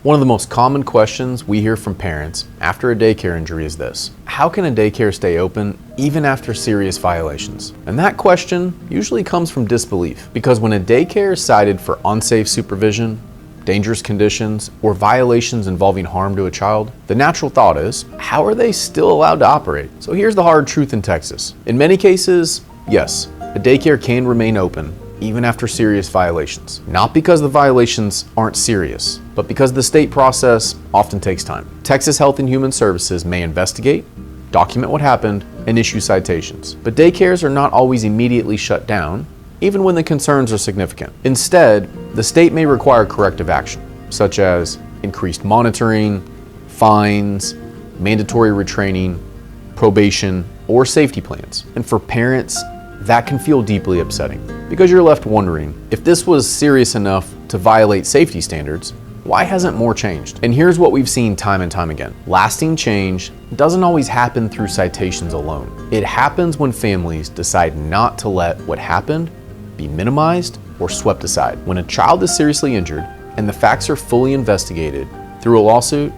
One of the most common questions we hear from parents after a daycare injury is this: how can a daycare stay open even after serious violations? And that question usually comes from disbelief, because when a daycare is cited for unsafe supervision, dangerous conditions, or violations involving harm to a child, the natural thought is, how are they still allowed to operate? So here's the hard truth in Texas. In many cases, yes, a daycare can remain open even after serious violations. Not because the violations aren't serious, but because the state process often takes time. Texas Health and Human Services may investigate, document what happened, and issue citations. But daycares are not always immediately shut down, even when the concerns are significant. Instead, the state may require corrective action, such as increased monitoring, fines, mandatory retraining, probation, or safety plans. And for parents, that can feel deeply upsetting, because you're left wondering, if this was serious enough to violate safety standards, why hasn't more changed? And here's what we've seen time and time again. Lasting change doesn't always happen through citations alone. It happens when families decide not to let what happened be minimized or swept aside. When a child is seriously injured and the facts are fully investigated through a lawsuit,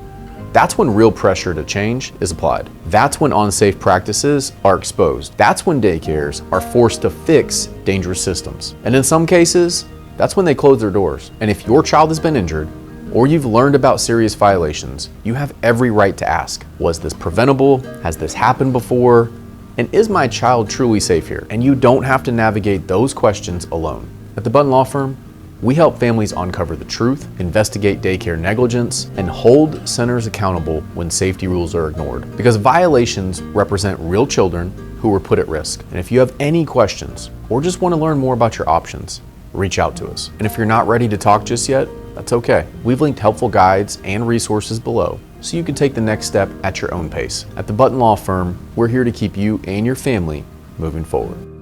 that's when real pressure to change is applied. That's when unsafe practices are exposed. That's when daycares are forced to fix dangerous systems. And in some cases, that's when they close their doors. And if your child has been injured, or you've learned about serious violations, you have every right to ask, was this preventable? Has this happened before? And is my child truly safe here? And you don't have to navigate those questions alone. At the Button Law Firm, we help families uncover the truth, investigate daycare negligence, and hold centers accountable when safety rules are ignored. Because violations represent real children who were put at risk. And if you have any questions, or just want to learn more about your options, reach out to us. And if you're not ready to talk just yet, that's okay. We've linked helpful guides and resources below, so you can take the next step at your own pace. At the Button Law Firm, we're here to keep you and your family moving forward.